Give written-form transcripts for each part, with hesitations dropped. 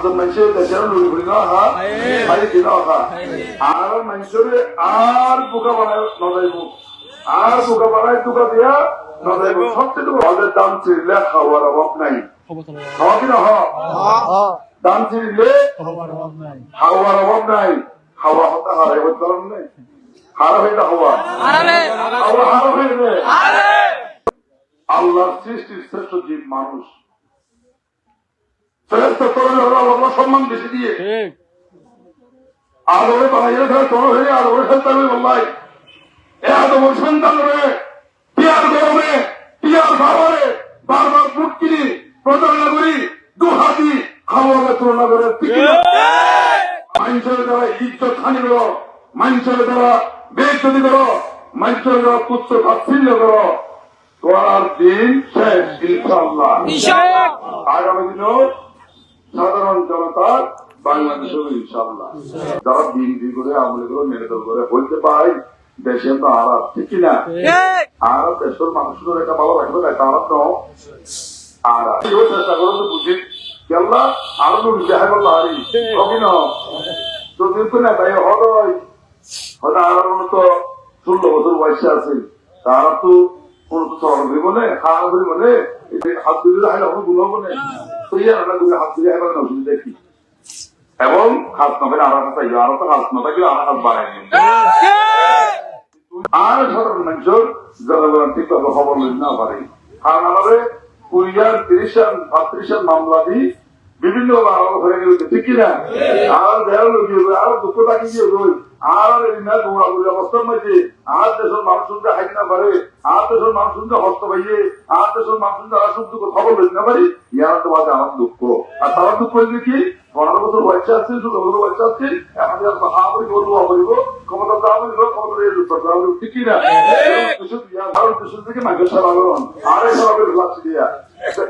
পাঁচজন মানুষের দেশের লুড়ি ঘুরি না হা খালি দিন হা আর মানুষের আর বোকা বানায় নজাইব আর বোকা বানায় টোকা দিয়া নজাইব সবচেয়ে ওদের দাম চিরলে খাওয়ার অভাব নাই খাওয়া কিনা দাম চিরলে খাওয়ার অভাব নাই খাওয়া হতে হারাই হতে পারেন নাই হারা হয়ে না হওয়া হারা হয়ে আল্লাহর সৃষ্টির শ্রেষ্ঠ জীব মানুষ শ্রেষ্ঠ আল্লাহ সম্মান বেশি দিয়ে আদরে বানাইলে ধরে তোর হয়ে আদরে ফেলতে হবে বললাই এ আদমের সন্তান রয়ে পিয়ার গরমে পিয়ার খাবারে বারবার বুট কিনি প্রতারণা করি দু হাতি খাওয়াবে তুলনা করে মানুষের দ্বারা ইজ্জত হানি করো মানুষের দ্বারা বেইজ্জতি করো মানুষের দ্বারা তুচ্ছ তাচ্ছিল্য করো তোমার দিন শেষ ইনশাআল্লাহ আগামী দিনও সাধারণ জনতার বাংলাদেশ হবে ইনশাআল্লাহ যারা বিএনপি করে আমলে করে মেডিকেল করে বলতে পাই দেশে তো আর ঠিক কিনা আর দেশের মানুষের একটা ভালো রাখবে না তারা তো আর চেষ্টা করো তো বুঝি কেল্লা আরো দেখা করলো হারি অভিন যদি তো না তাই হয়তো আর তো 16 বছর বয়সে আছে তারা তো কোন তো চড় বলে খাওয়া ধরি বলে হাত ধরে হাইলে কোনো গুণ হবো না তো হাত ধরে হাইবার অসুবিধা কি এবং হাত না পেলে আর চাই আরো তো হাত না থাকলে আর হাত বাড়াই নিন আর সাধারণ মানুষের জনগণ ঠিকভাবে খবর না পারে কারণ আমাদের 20 সাল 32 সাল মামলা দিয়ে বিভিন্ন হয়ে গেছে ঠিক কিনা আর দেওয়া লোক আর দুঃখ থাকি গিয়ে রই আর দৌড়াদৌড়ি অবস্থার মধ্যে আর দেশের মানুষ শুনতে হাইট না পারে আর দেশের মানুষ শুনতে হস্ত পাইয়ে আর দেশের মানুষ শুনতে আর সুখ দুঃখ খবর লইতে না পারি ইয়ার তো বাদে আমার দুঃখ আর তারা দুঃখ হইলে কি 15 বছর বয়সে আসছে 16 বছর বয়সে আসছে আমাদের আবার করবো অবৈব ক্ষমতা দেওয়া হইব ক্ষমতা ঠিক কিনা দেশের থেকে মানুষের সাধারণ আর এই সবাই লাগছে দিয়া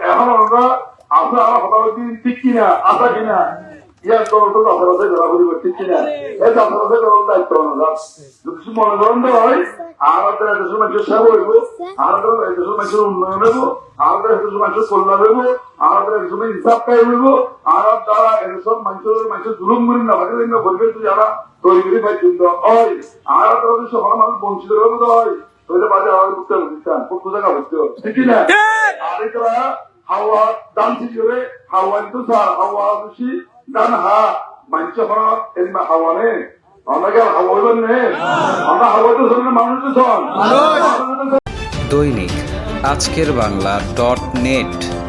এখন আমরা আমরা আমার হতাহতি ঠিক কিনা আশা কিনা ইয়ার তো দশারসে ধরা করিব ঠিক কিনা এই দশারসে ধরার দায়িত্ব যদি মনে করেন হয় আমাদের দেশের মানুষের সেবা হইব আমাদের দেশের মানুষের উন্নয়ন হইব আমাদের দেশের মানুষের কল্যাণ হইব আমাদের দেশের হিসাব পাই হইব আর তারা এদেশের মানুষের জুলুম করি না ভাগে বলবে তুই যারা তৈরি করি পাই চিন্তা হয় আর তারা যদি সকল মানুষ বঞ্চিত হইব হয় তাহলে বাজে আমাদের বুঝতে হবে খুব জায়গা হচ্ছে ঠিক কিনা আর তারা হাওয়া দান করে হাওয়া তো স্যার হাওয়া বেশি দান হা মানছে এমনি হাওয়া নেই আমাকে হাওয়া হইবেন নেই আমরা হাওয়া তো মানুষ তো দৈনিক আজকের বাংলা .net